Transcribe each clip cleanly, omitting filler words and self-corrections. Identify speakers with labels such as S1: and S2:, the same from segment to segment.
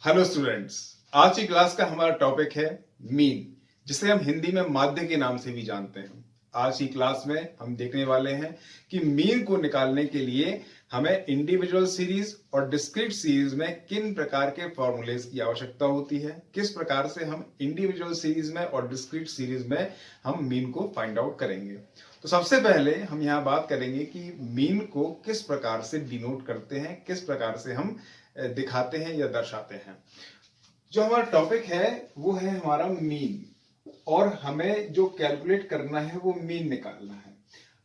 S1: Hello students, आज की class का हमारा टॉपिक है मीन, जिसे हम हिंदी में माध्य के नाम से भी जानते हैं। आज की क्लास में हम देखने वाले हैं कि मीन को निकालने के लिए हमें इंडिविजुअल सीरीज और डिस्क्रीट सीरीज में किन प्रकार के फॉर्मूलेज की आवश्यकता होती है, किस प्रकार से हम इंडिविजुअल सीरीज में और डिस्क्रीट सीरीज में हम मीन को फाइंड आउट करेंगे। तो सबसे पहले हम यहाँ बात करेंगे कि मीन को किस प्रकार से डिनोट करते हैं, किस प्रकार से हम दिखाते हैं या दर्शाते हैं। जो हमारा टॉपिक है वो है हमारा मीन, और हमें जो कैलकुलेट करना है वो मीन निकालना है।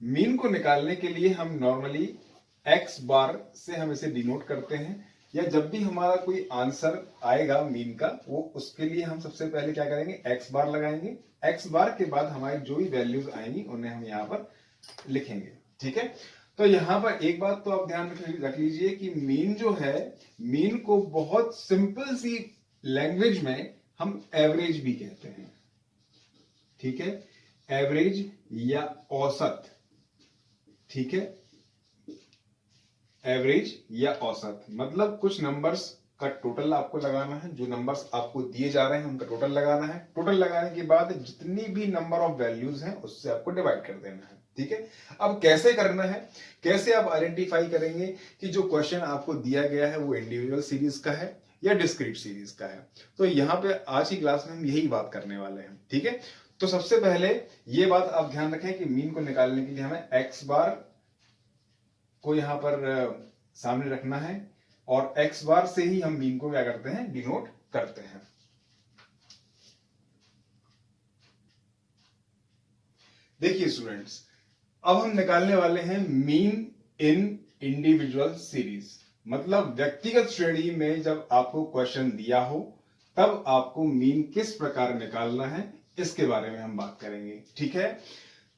S1: मीन को निकालने के लिए हम नॉर्मली एक्स बार से हम इसे डिनोट करते हैं, या जब भी हमारा कोई आंसर आएगा मीन का, वो उसके लिए हम सबसे पहले क्या करेंगे, एक्स बार लगाएंगे। एक्स बार के बाद हमारी जो भी वैल्यूज आएंगी उन्हें हम यहाँ पर लिखेंगे। ठीक है, तो यहां पर एक बात तो आप ध्यान रख लीजिए कि मीन जो है, मीन को बहुत सिंपल सी लैंग्वेज में हम एवरेज भी कहते हैं। ठीक है, एवरेज या औसत। ठीक है, एवरेज या औसत मतलब कुछ नंबर्स का टोटल आपको लगाना है। जो नंबर्स आपको दिए जा रहे हैं उनका टोटल लगाना है। टोटल लगाने के बाद जितनी भी नंबर ऑफ वैल्यूज हैं उससे आपको डिवाइड कर देना है। ठीक है, अब कैसे करना है, कैसे आप आइडेंटिफाई करेंगे कि जो क्वेश्चन आपको दिया गया है वो इंडिविजुअल सीरीज का है या डिस्क्रीट सीरीज का है। तो यहाँ पे आज की क्लास में हम यही बात करने वाले हैं। ठीक है, तो सबसे पहले ये बात आप ध्यान रखें कि मीन को निकालने के लिए हमें एक्स बार को यहां पर सामने रखना है, और एक्स बार से ही हम मीन को क्या करते हैं, डिनोट करते हैं। देखिए स्टूडेंट्स, अब हम निकालने वाले हैं मीन इन इंडिविजुअल सीरीज। मतलब व्यक्तिगत श्रेणी में जब आपको क्वेश्चन दिया हो तब आपको मीन किस प्रकार निकालना है, इसके बारे में हम बात करेंगे। ठीक है,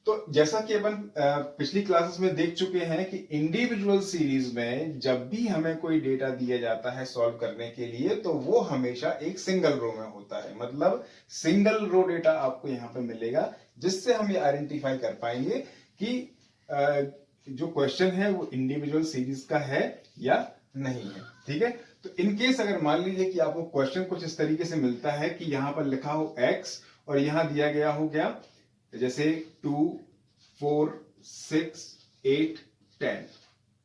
S1: तो जैसा कि अपन पिछली क्लासेस में देख चुके हैं कि इंडिविजुअल सीरीज में जब भी हमें कोई डेटा दिया जाता है सॉल्व करने के लिए, तो वो हमेशा एक सिंगल रो में होता है। मतलब सिंगल रो डेटा आपको यहाँ पे मिलेगा, जिससे हम ये आइडेंटिफाई कर पाएंगे कि जो क्वेश्चन है वो इंडिविजुअल सीरीज का है या नहीं है। ठीक है, तो इनकेस अगर मान लीजिए कि आपको क्वेश्चन कुछ इस तरीके से मिलता है कि यहाँ पर लिखा हो x और यहाँ दिया गया हो क्या, जैसे 2, 4, 6, 8, 10।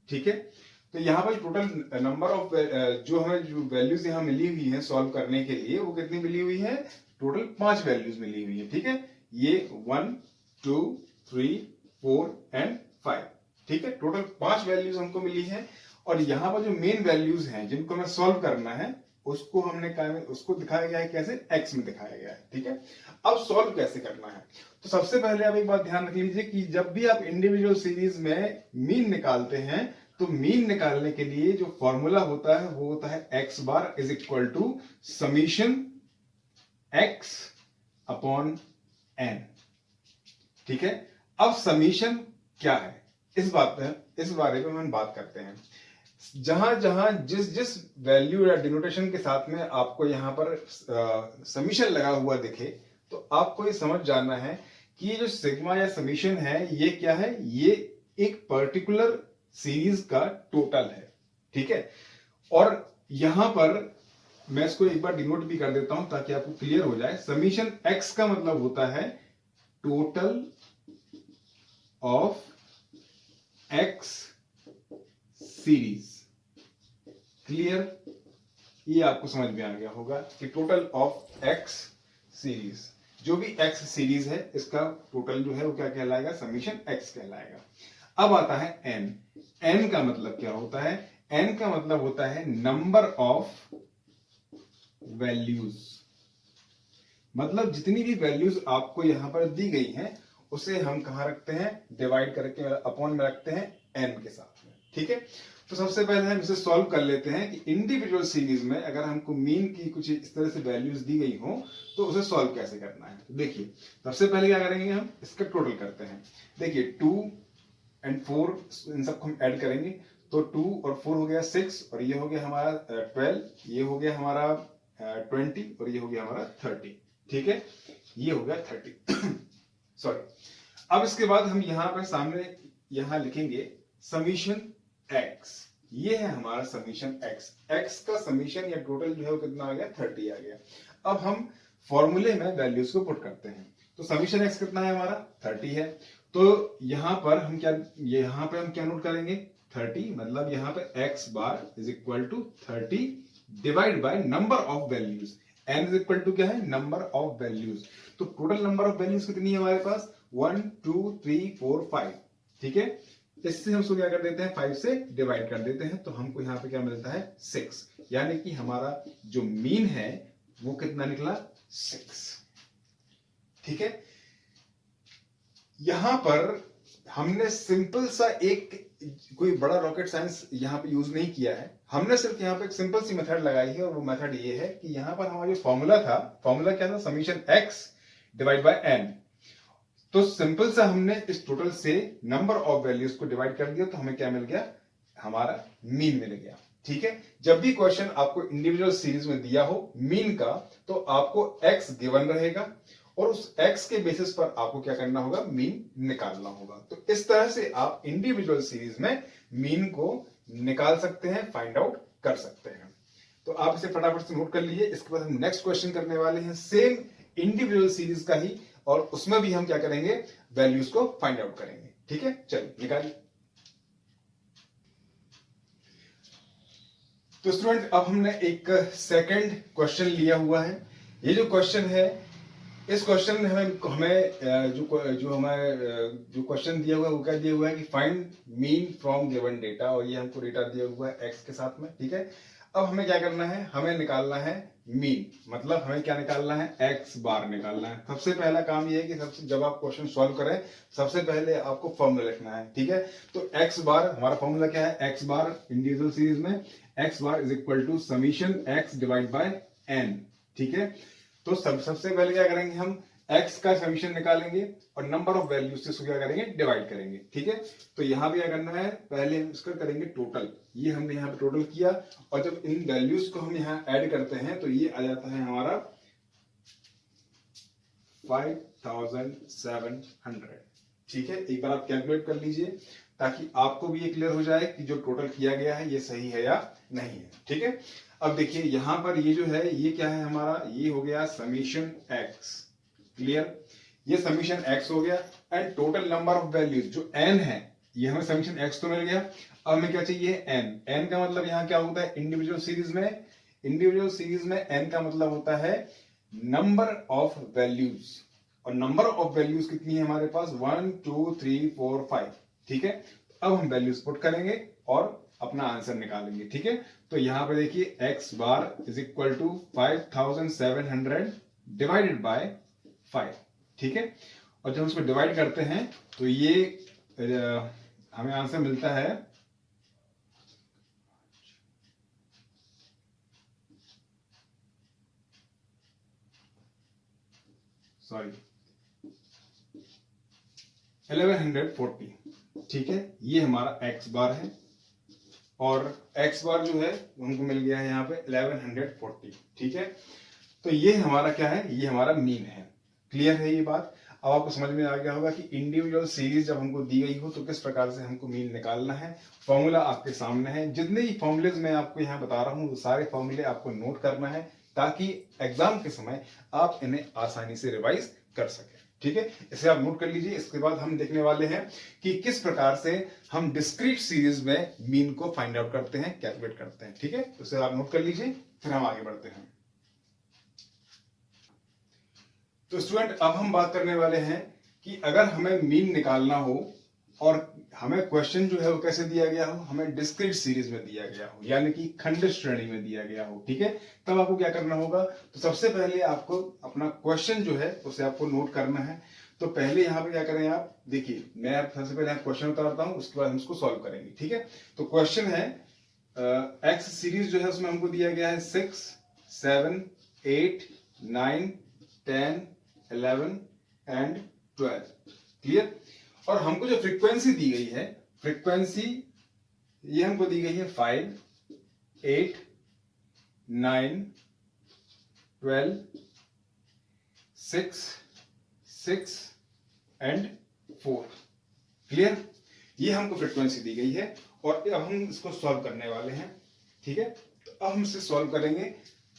S1: ठीक है, तो यहाँ पर टोटल नंबर ऑफ जो हमें जो वैल्यूज यहाँ मिली हुई है सॉल्व करने के लिए, वो कितनी मिली हुई है, टोटल 5 वैल्यूज मिली हुई है। ठीक है, ये 1, 2, 3, 4 एंड 5। ठीक है, टोटल 5 वैल्यूज हमको मिली है, और यहाँ पर जो मेन वैल्यूज हैं जिनको हमें सॉल्व करना है उसको हमने उसको दिखाया गया है कैसे, एक्स में दिखाया गया है। ठीक है, अब सॉल्व कैसे करना है, तो सबसे पहले आप एक बात ध्यान रख लीजिए कि जब भी आप इंडिविजुअल सीरीज में मीन निकालते हैं, तो मीन निकालने के लिए जो फॉर्मूला होता है वो होता है x bar is equal to summation x upon n. ठीक है, अब समीशन क्या है, इस बारे में हम बात करते हैं। जहां जहां जिस जिस वैल्यू या डिनोटेशन के साथ में आपको यहां पर समीशन लगा हुआ दिखे, तो आपको ये समझ जाना है कि ये जो सिग्मा या समीशन है ये क्या है, ये एक पर्टिकुलर सीरीज का टोटल है। ठीक है, और यहां पर मैं इसको एक बार डिनोट भी कर देता हूं ताकि आपको क्लियर हो जाए। समीशन एक्स का मतलब होता है total of x series. Clear, ये आपको समझ में आ गया होगा कि टोटल ऑफ एक्स सीरीज, जो भी एक्स सीरीज है इसका टोटल जो है वो क्या कहलाएगा, समीशन एक्स कहलाएगा। अब आता है एन। एन का मतलब क्या होता है, एन का मतलब होता है नंबर ऑफ वैल्यूज। मतलब जितनी भी वैल्यूज आपको यहां पर दी गई हैं उसे हम कहां रखते हैं, डिवाइड करके अपॉन में रखते हैं एन के साथ में। ठीक है, तो सबसे पहले हम इसे सॉल्व कर लेते हैं कि इंडिविजुअल सीरीज में अगर हमको मीन की कुछ इस तरह से वैल्यूज दी गई हो तो उसे सॉल्व कैसे करना है। तो देखिए, सबसे पहले क्या करेंगे, हम इसका टोटल करते हैं। देखिए 2 एंड 4 इन सबको हम ऐड करेंगे, तो 2 और 4 हो गया 6, और ये हो गया हमारा 12, ये हो गया हमारा 20, और ये हो गया हमारा 30। ठीक है, ये हो गया 30 सॉरी। अब इसके बाद हम यहां पर सामने यहां लिखेंगे समीशन एक्स। ये है हमारा समीशन x। x का समीशन या टोटल जो है वो कितना आ गया, 30 आ गया। अब हम फॉर्मूले में वैल्यूज को पुट करते हैं। तो समीशन x कितना है हमारा, 30 है। तो यहां पर हम क्या, यहां पे हम क्या नोट करेंगे, 30, मतलब यहां पे x bar is equal to 30 divide by number of values. n is equal to क्या है, नंबर ऑफ वैल्यूज। तो टोटल नंबर ऑफ वैल्यूज कितनी है हमारे पास, 1 2 3 4 5। ठीक है, इससे हम उसको क्या कर देते हैं, 5 से डिवाइड कर देते हैं, तो हमको यहाँ पे क्या मिलता है, 6। यानी कि हमारा जो मीन है वो कितना निकला, 6। ठीक है, यहां पर हमने सिंपल सा एक, कोई बड़ा रॉकेट साइंस यहां पे यूज नहीं किया है। हमने सिर्फ यहां पे एक सिंपल सी मेथड लगाई है, और वो मेथड ये है कि यहां पर हमारा जो फॉर्मूला था, फॉर्मूला क्या था, summation x divide by n। तो सिंपल सा हमने इस टोटल से नंबर ऑफ वैल्यूज को डिवाइड कर दिया, तो हमें क्या मिल गया, हमारा मीन मिल गया। ठीक है, जब भी क्वेश्चन आपको इंडिविजुअल सीरीज में दिया हो मीन का, तो आपको x गिवन रहेगा, और उस x के बेसिस पर आपको क्या करना होगा, मीन निकालना होगा। तो इस तरह से आप इंडिविजुअल सीरीज में मीन को निकाल सकते हैं, फाइंड आउट कर सकते हैं। तो आप इसे फटाफट से नोट कर लीजिए। इसके बाद हम नेक्स्ट क्वेश्चन करने वाले हैं, सेम इंडिविजुअल सीरीज का ही, और उसमें भी हम क्या करेंगे, वैल्यूज को फाइंड आउट करेंगे। ठीक है, चलिए निकालिए। तो स्टूडेंट, अब हमने एक सेकंड क्वेश्चन लिया हुआ है। ये जो क्वेश्चन है, इस क्वेश्चन में हमें हमें जो क्वेश्चन दिया हुआ है वो क्या दिया हुआ है कि find mean from given data, और ये हमको डेटा दिया हुआ है x के साथ में। ठीक है, अब हमें क्या करना है, हमें निकालना है मीन, मतलब हमें क्या निकालना है, x बार निकालना है। सबसे पहला काम ये है कि सबसे जब आप क्वेश्चन सॉल्व करें, सबसे पहले आपको फॉर्मूला लिखना है। ठीक है, तो x बार, हमारा फॉर्मूला क्या है, x बार इंडिविजुअल सीरीज में x bar is equal to summation x divide by n। ठीक है, तो सबसे पहले क्या करेंगे, हम x का समीशन निकालेंगे और नंबर ऑफ वैल्यूज से इसको क्या करेंगे, डिवाइड करेंगे। ठीक है, तो यहां पे क्या करना है, पहले हम इसका करेंगे टोटल। ये हमने यहाँ पे टोटल किया, और जब इन वैल्यूज को हम यहाँ ऐड करते हैं तो ये आ जाता है हमारा 5700। ठीक है, एक बार आप कैलकुलेट कर लीजिए, ताकि आपको भी ये क्लियर हो जाए कि जो टोटल किया गया है ये सही है या नहीं है। ठीक है, अब देखिए यहां पर ये जो है, ये क्या है हमारा, ये हो गया समीशन x। क्लियर, ये समीशन x हो गया, and total number of values जो n है, ये हमें समीशन x तो मिल गया। अब हमें क्या चाहिए, n। n का मतलब यहां क्या होता है, इंडिविजुअल सीरीज में, इंडिविजुअल सीरीज में n का मतलब होता है नंबर ऑफ वैल्यूज, और नंबर ऑफ वैल्यूज कितनी है हमारे पास, 1 2 3 4 5। ठीक है, अब हम वैल्यूज पुट करेंगे और अपना आंसर निकालेंगे। ठीक है, तो यहां पे देखिए x bar is equal to 5700 divided by 5। ठीक है, और जब उसको डिवाइड करते हैं तो ये हमें आंसर मिलता है, सॉरी 1140। ठीक है, ये हमारा x बार है, और x बार जो है हमको मिल गया है यहाँ पे 1140। ठीक है, तो ये हमारा क्या है, ये हमारा मीन है। क्लियर है ये बात, अब आपको समझ में आ गया होगा कि इंडिविजुअल सीरीज जब हमको दी गई हो तो किस प्रकार से हमको मीन निकालना है। फॉर्मूला आपके सामने है, जितने ही फॉर्मूलेज मैं आपको यहाँ बता रहा हूँ वो सारे फॉर्मूले आपको नोट करना है, ताकि एग्जाम के समय आप इन्हें आसानी से रिवाइज कर सकें। ठीक है, इसे आप नोट कर लीजिए। इसके बाद हम देखने वाले हैं कि किस प्रकार से हम डिस्क्रीट सीरीज में मीन को फाइंड आउट करते हैं, कैलकुलेट करते हैं। ठीक है, तो इसे आप नोट कर लीजिए, फिर हम आगे बढ़ते हैं। तो स्टूडेंट, अब हम बात करने वाले हैं कि अगर हमें मीन निकालना हो, और हमें क्वेश्चन जो है वो कैसे दिया गया हो, हमें डिस्क्रीट सीरीज में दिया गया हो, यानी कि खंड श्रेणी में दिया गया हो। ठीक है, तब आपको क्या करना होगा, तो सबसे पहले आपको अपना क्वेश्चन जो है उसे आपको नोट करना है। तो पहले यहाँ पे क्या करें, आप देखिए, मैं सबसे पहले क्वेश्चन उतारता हूँ, उसके बाद हम इसको सॉल्व करेंगे। ठीक है, तो क्वेश्चन है एक्स सीरीज जो है उसमें हमको दिया गया है 6 7 8 9 10 11 एंड 12। क्लियर, और हमको जो फ्रीक्वेंसी दी गई है, फ्रीक्वेंसी ये हमको दी गई है 5 8 9 12 6 6 एंड 4। क्लियर, ये हमको फ्रीक्वेंसी दी गई है, और अब हम इसको सॉल्व करने वाले हैं, ठीक है। तो अब हम इसे सॉल्व करेंगे,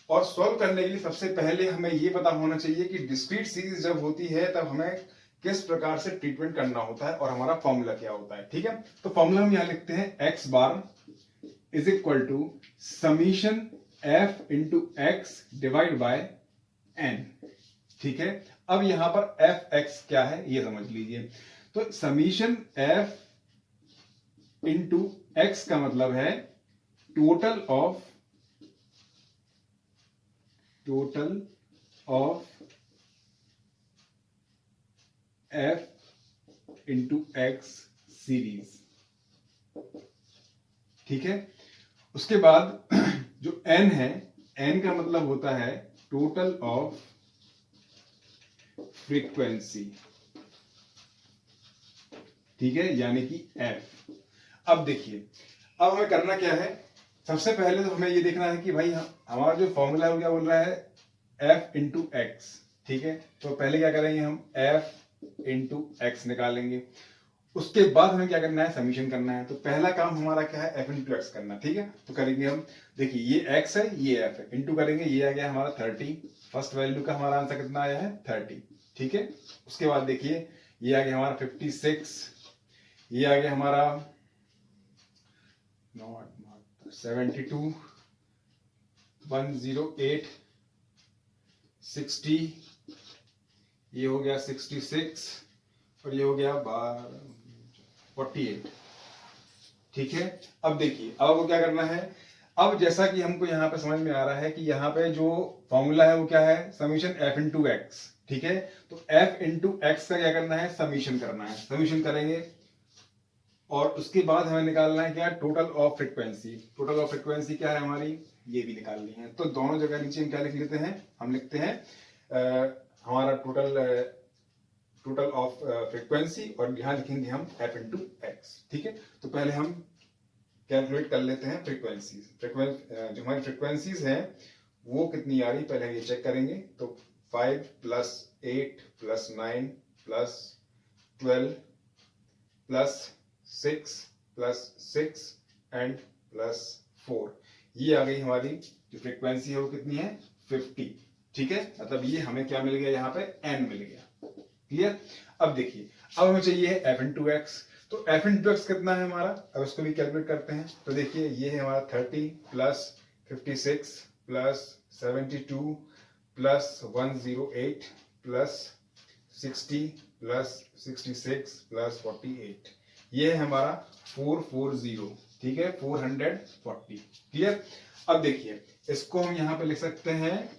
S1: और सॉल्व करने के लिए सबसे पहले हमें ये पता होना चाहिए कि डिस्क्रीट सीरीज जब होती है तब हमें किस प्रकार से ट्रीटमेंट करना होता है और हमारा फॉर्मूला क्या होता है, ठीक है। तो फॉर्मूला हम यहां लिखते हैं x bar is equal to summation f into x divide by n, ठीक है। अब यहां पर fx क्या है ये समझ लीजिए। तो समीशन f इंटू एक्स का मतलब है total of f into x series, ठीक है। उसके बाद जो n है, n का मतलब होता है टोटल ऑफ फ्रीक्वेंसी, ठीक है, यानी कि f। अब देखिए, अब हमें करना क्या है, सबसे पहले तो हमें ये देखना है कि भाई हमारा जो फॉर्मूला है वो क्या बोल रहा है, f इंटू एक्स, ठीक है। तो पहले क्या करेंगे, हम f इंटू एक्स निकालेंगे। उसके बाद हमें क्या करना है, समीशन करना है। तो पहला काम हमारा क्या है, f इंटू एक्स करना, ठीक है। तो करेंगे हम, देखिए ये x है, ये f है, इंटू करेंगे, ये आ गया हमारा 30, फर्स्ट वैल्यू का हमारा आंसर कितना आया है 30, ठीक है। उसके बाद देखिए ये आ गया हमारा 56, ये आ गया हमारा 72, 108, 60, ये हो गया 66 और ये हो गया 48, ठीक है। अब देखिए, अब वो क्या करना है, अब जैसा कि हमको यहाँ पे समझ में आ रहा है कि यहाँ पे जो फॉर्मूला है वो क्या है, समीशन f इंटू एक्स, ठीक है। तो f इंटू एक्स का क्या करना है, समीशन करना है। समीशन करेंगे और उसके बाद हमें निकालना है क्या, total of frequency. Total of frequency क्या है हमारी, ये भी निकालनी है। तो दोनों जगह नीचे हम क्या लिख लेते हैं, हम लिखते हैं हमारा टोटल ऑफ फ्रीक्वेंसी, और यहां लिखेंगे हम f इंटू एक्स, ठीक है। तो पहले हम कैलकुलेट कर लेते हैं फ्रीक्वेंसीज। जो हमारी फ्रीक्वेंसीज हैं वो कितनी आ रही, पहले हम ये चेक करेंगे। तो 5 plus 8 plus 9 plus 12 plus 6 plus 6 and plus 4, ये आ गई हमारी जो फ्रीक्वेंसी है वो कितनी है 50, ठीक है। मतलब ये हमें क्या मिल गया, यहाँ पे n मिल गया, क्लियर। अब देखिए, अब हमें चाहिए है f इंटू एक्स। तो f इंटू एक्स कितना है हमारा, अब उसको भी कैलकुलेट करते हैं। तो देखिए ये है हमारा 30 plus 56 plus 72 plus 108 plus 60 plus 66 plus 48, ये है हमारा 440, ठीक है, 440, क्लियर। अब देखिए इसको हम यहां पे लिख सकते हैं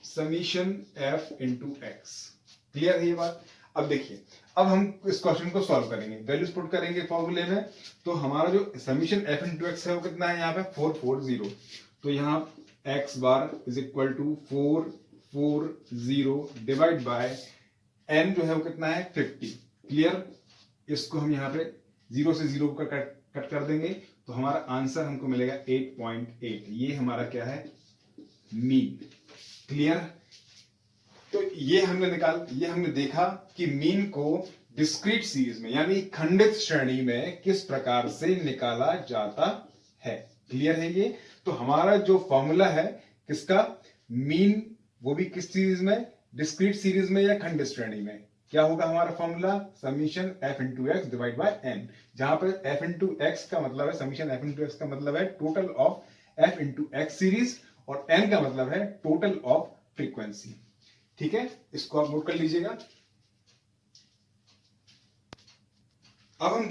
S1: summation f into x, clear है ये बात। अब देखिए, अब हम इस क्वेश्चन को सॉल्व करेंगे, वैल्यूज पुट करेंगे फॉर्मूले में। तो हमारा जो समीशन f इंटू एक्स है वो कितना है यहाँ पे 440। तो यहाँ x bar is equal to 440 divide by n जो है वो कितना है 50, क्लियर। इसको हम यहाँ पे 0 से 0 का कट कर देंगे, तो हमारा आंसर हमको मिलेगा 8.8। ये हमारा क्या है, मीन, क्लियर। तो ये हमने देखा कि मीन को डिस्क्रीट सीरीज में यानी खंडित श्रेणी में किस प्रकार से निकाला जाता है, क्लियर है ये। तो हमारा जो फॉर्मूला है किसका, मीन, वो भी किस सीरीज में, डिस्क्रीट सीरीज में या खंडित श्रेणी में, क्या होगा हमारा formula, summation f into x divide by n, जहां पर f इंटू एक्स का मतलब है, समीशन f इंटू एक्स का मतलब है total of f into x series, और n का मतलब है टोटल ऑफ फ्रीक्वेंसी, ठीक है। इसको आप नोट कर लीजिएगा। अब हम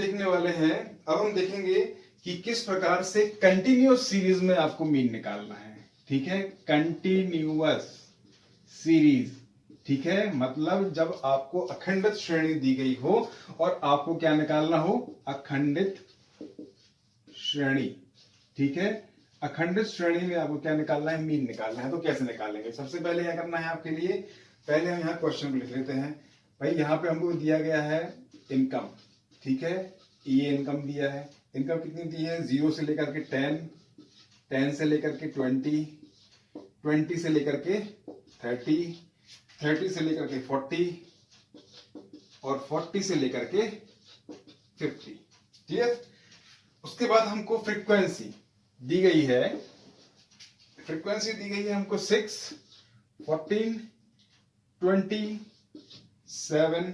S1: देखेंगे कि किस प्रकार से कंटिन्यूअस सीरीज में आपको मीन निकालना है, ठीक है। कंटिन्यूअस सीरीज, ठीक है, मतलब जब आपको अखंडित श्रेणी दी गई हो और आपको क्या निकालना हो, अखंडित श्रेणी, ठीक है। अखंडित श्रेणी में आपको क्या निकालना है, मीन निकालना है। तो कैसे निकालेंगे, सबसे पहले क्या करना है आपके लिए, पहले हम यहाँ क्वेश्चन को लिख लेते हैं। भाई यहाँ पे हमको दिया गया है इनकम, ठीक है, ये इनकम दिया है। इनकम कितनी दी है, 0 से लेकर के 10, 10 से लेकर के 20, 20 से लेकर के 30, 30 से लेकर के 40 और 40 से लेकर के 50, क्लियर। उसके बाद हमको फ्रीक्वेंसी दी गई है, हमको 6, 14, 20, 7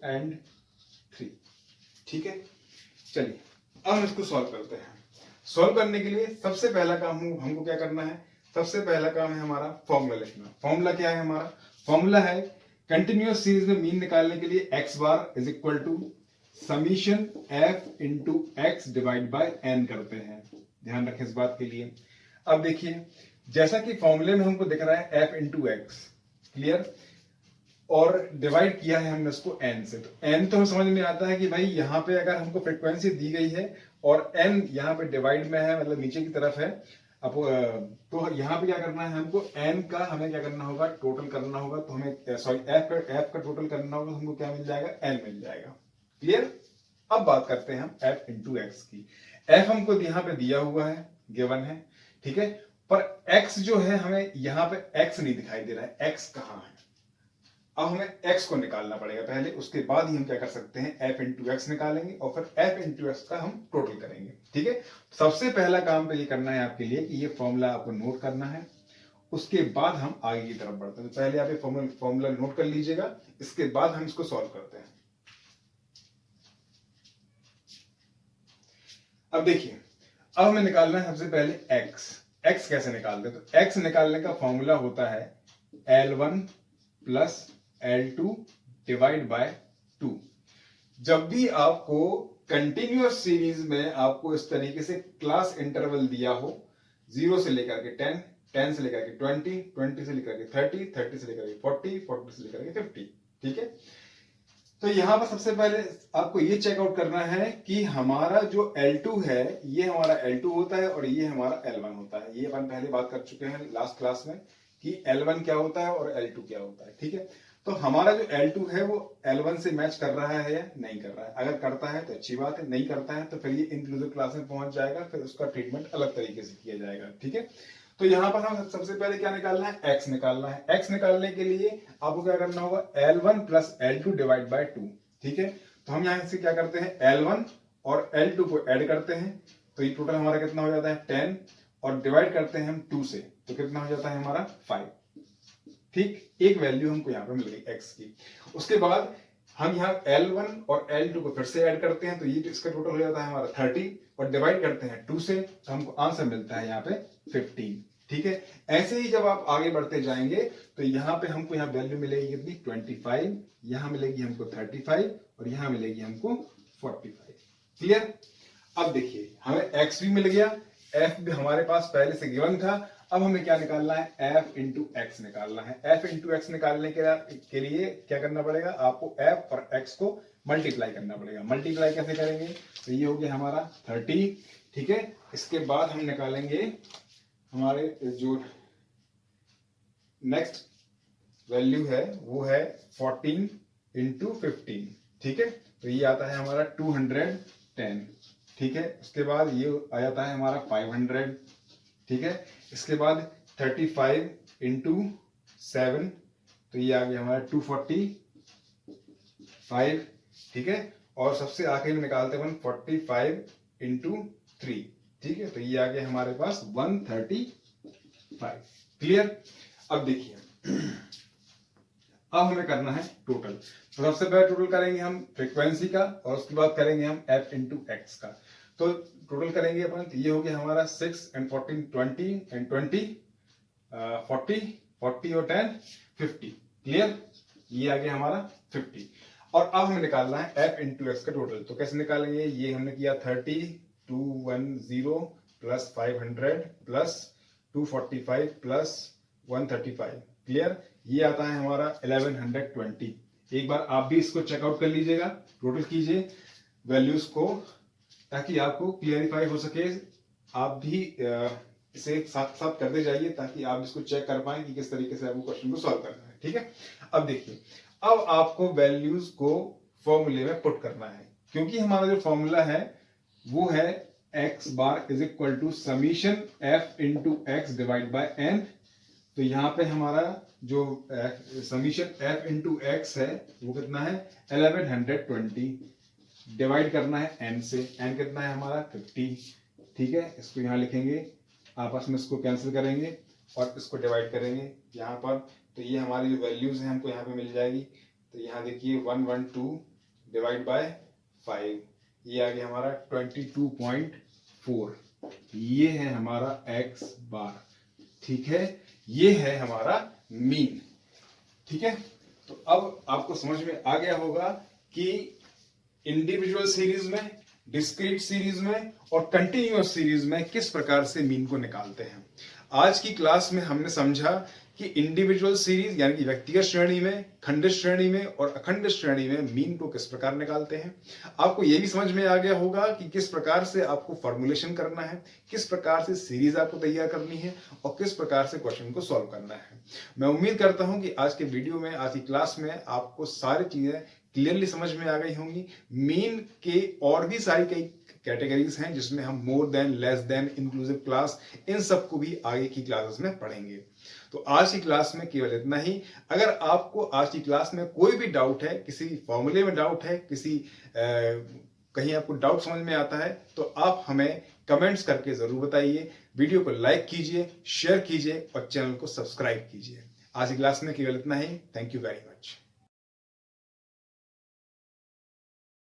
S1: एंड 3। ठीक है, चलिए अब हम इसको सॉल्व करते हैं। सॉल्व करने के लिए सबसे पहला काम हमको क्या करना है, सबसे पहला काम है हमारा फॉर्मूला लिखना। फॉर्मूला क्या है हमारा, फॉर्मूला है कंटिन्यूअस सीरीज में मीन निकालने के लिए x bar is equal to summation f into x divide by n करते हैं। ध्यान रखें इस बात के लिए। अब देखिए जैसा कि फॉर्मूले में हमको दिख रहा है f इंटू एक्स, क्लियर, और डिवाइड किया है हमने इसको n से, तो n तो हमें समझ में आता है कि भाई यहाँ पे अगर हमको फ्रीक्वेंसी दी गई है और n यहाँ पे डिवाइड में है, मतलब नीचे की तरफ है, अब तो यहाँ पे क्या करना है हमको, n का हमें क्या करना होगा, टोटल करना होगा। तो हमें सॉरी f का टोटल करना होगा, तो हमको क्या मिल जाएगा, n मिल जाएगा। क्लियर। अब बात करते हैं हम f इंटू एक्स की। f हमको यहाँ पे दिया हुआ है, गिवन है, ठीक है, पर x जो है हमें यहाँ पे x नहीं दिखाई दे रहा है, x कहाँ है। अब हमें x को निकालना पड़ेगा पहले, उसके बाद ही हम क्या कर सकते हैं, f इंटू एक्स निकालेंगे और फिर f इंटू एक्स का हम टोटल करेंगे। ठीक है, सबसे पहला काम तो ये करना है आपके लिए कि ये फॉर्मूला आपको नोट करना है, उसके बाद हम आगे की तरफ बढ़ते हैं। तो पहले आप ये फॉर्मूला नोट कर लीजिएगा, इसके बाद हम इसको सॉल्व करते हैं। अब देखिए, अब हमें निकालना है सबसे पहले x कैसे निकालते हैं, तो x निकालने का फॉर्मूला होता है L1 plus L2 divide by 2। जब भी आपको कंटिन्यूअस सीरीज में आपको इस तरीके से क्लास इंटरवल दिया हो, 0 से लेकर के 10, 10 से लेकर के 20, 20 से लेकर के 30, 30 से लेकर के 40, 40 से लेकर के 50। ठीक है, तो यहां पर सबसे पहले आपको ये चेकआउट करना है कि हमारा जो L2 है ये हमारा L2 होता है और ये हमारा L1 होता है। ये अपन पहले बात कर चुके हैं लास्ट क्लास में कि L1 क्या होता है और L2 क्या होता है। ठीक है, तो हमारा जो L2 है वो L1 से मैच कर रहा है या नहीं कर रहा है। अगर करता है तो अच्छी बात है, नहीं करता है तो फिर ये इंक्लूसिव क्लास में पहुंच जाएगा, फिर उसका ट्रीटमेंट अलग तरीके से किया जाएगा। ठीक है, तो यहां पर हम सबसे पहले क्या निकालना है, x निकालना है। x निकालने के लिए आपको क्या करना होगा, L1 plus L2 divide by 2। ठीक है, तो हम यहां से क्या करते हैं, L1 और L2 को ऐड करते हैं, तो ये टोटल हमारा कितना हो जाता है 10, और डिवाइड करते हैं हम 2 से, तो कितना हो जाता है हमारा 5। ठीक, एक वैल्यू हमको यहाँ पे मिल गई x की। उसके बाद हम यहाँ L1 और L2 को फिर से ऐड करते हैं, तो ये इसका टोटल हो जाता है हमारा 30, और डिवाइड करते हैं 2 से, तो हमको आंसर मिलता है यहाँ पे 15। ठीक है, ऐसे ही जब आप आगे बढ़ते जाएंगे तो यहाँ पे हमको यहाँ वैल्यू मिलेगी कितनी, 25, यहाँ मिलेगी हमको 35 और यहाँ मिलेगी हमको 45। क्लियर। अब देखिए हमें x भी मिल गया, f भी हमारे पास पहले से गिवन था। अब हमें क्या निकालना है, f इंटू एक्स निकालना है। f इंटू एक्स निकालने के लिए क्या करना पड़ेगा, आपको f और x को मल्टीप्लाई करना पड़ेगा। मल्टीप्लाई कैसे करेंगे, तो ये हो गया हमारा 30। ठीक है, इसके बाद हम निकालेंगे हमारे जो नेक्स्ट वैल्यू है वो है 14 इंटू 15। ठीक है, तो ये आता है हमारा 210। ठीक है, उसके बाद ये आ जाता है हमारा 500। ठीक है, इसके बाद 35 इंटू 7, तो ये आ गया हमारा 245। ठीक है, और सबसे आखिर में निकालते हैं 45 इंटू 3। ठीक है, तो ये आ गया हमारे पास 135। क्लियर। अब देखिए अब हमें करना है टोटल। तो सबसे पहले टोटल करेंगे हम फ्रीक्वेंसी का, और उसके बाद करेंगे हम f इंटू एक्स का। तो टोटल करेंगे अपन, तो ये हो गया हमारा 6 एंड 14 20 एंड 20 40 40 और 10 50। क्लियर, ये आ गया हमारा 50। और अब हमें निकालना है f इंटू एक्स का टोटल। तो कैसे निकालेंगे, ये हमने किया 30 210 प्लस 500 प्लस 245 प्लस 135। क्लियर, ये आता है हमारा 1120। एक बार आप भी इसको चेकआउट कर लीजिएगा, टोटल कीजिए वैल्यूज को, ताकि आपको क्लियरिफाई हो सके। आप भी इसे साथ साथ करते जाइए ताकि आप इसको चेक कर पाए कि किस तरीके से आपको क्वेश्चन को सॉल्व करना है। ठीक है, अब देखिए, अब आपको वैल्यूज को फॉर्मूले में पुट करना है, क्योंकि हमारा जो फॉर्मूला है वो है x bar is equal to summation f into x divide by n। तो यहाँ पे हमारा जो समीशन f इंटू एक्स है वो कितना है 1120। डिवाइड करना है n से। n कितना है हमारा 50, ठीक है। इसको यहाँ लिखेंगे, आपस में इसको कैंसिल करेंगे और इसको डिवाइड करेंगे यहाँ पर, तो ये हमारी जो वैल्यूज हैं हमको यहाँ पे मिल जाएगी। तो यहाँ देखिए 112 डिवाइड बाय 5, ये आ गया हमारा 22.4, ये है हमारा x बार, ठीक है। ये है हमारा मीन, ठीक है। तो अब आपको समझ में आ गया होगा कि इंडिविजुअल सीरीज में, डिस्क्रीट सीरीज में और कंटिन्यूअस सीरीज में किस प्रकार से मीन को निकालते हैं। आज की क्लास में हमने समझा कि इंडिविजुअल सीरीज यानी कि व्यक्तिगत श्रेणी में, खंडित श्रेणी में और अखंडित श्रेणी में मीन को किस प्रकार निकालते हैं। आपको यह भी समझ में आ गया होगा कि किस प्रकार से आपको फॉर्मुलेशन करना है, किस प्रकार से सीरीज आपको तैयार करनी है और किस प्रकार से क्वेश्चन को सॉल्व करना है। मैं उम्मीद करता हूं कि आज के वीडियो में, आज की क्लास में आपको सारी चीजें क्लियरली समझ में आ गई होंगी। मीन के और भी सारी कई कैटेगरीज हैं जिसमें हम more than, less than, inclusive class, इन सबको भी आगे की क्लासेस में पढ़ेंगे। तो आज की क्लास में केवल इतना ही। अगर आपको आज की क्लास में कोई भी डाउट है, किसी फॉर्मूले में डाउट है, कहीं आपको डाउट समझ में आता है, तो आप हमें कमेंट्स करके जरूर बताइए। वीडियो को लाइक कीजिए, शेयर कीजिए और चैनल को सब्सक्राइब कीजिए। आज की क्लास में केवल इतना ही। Thank you very much.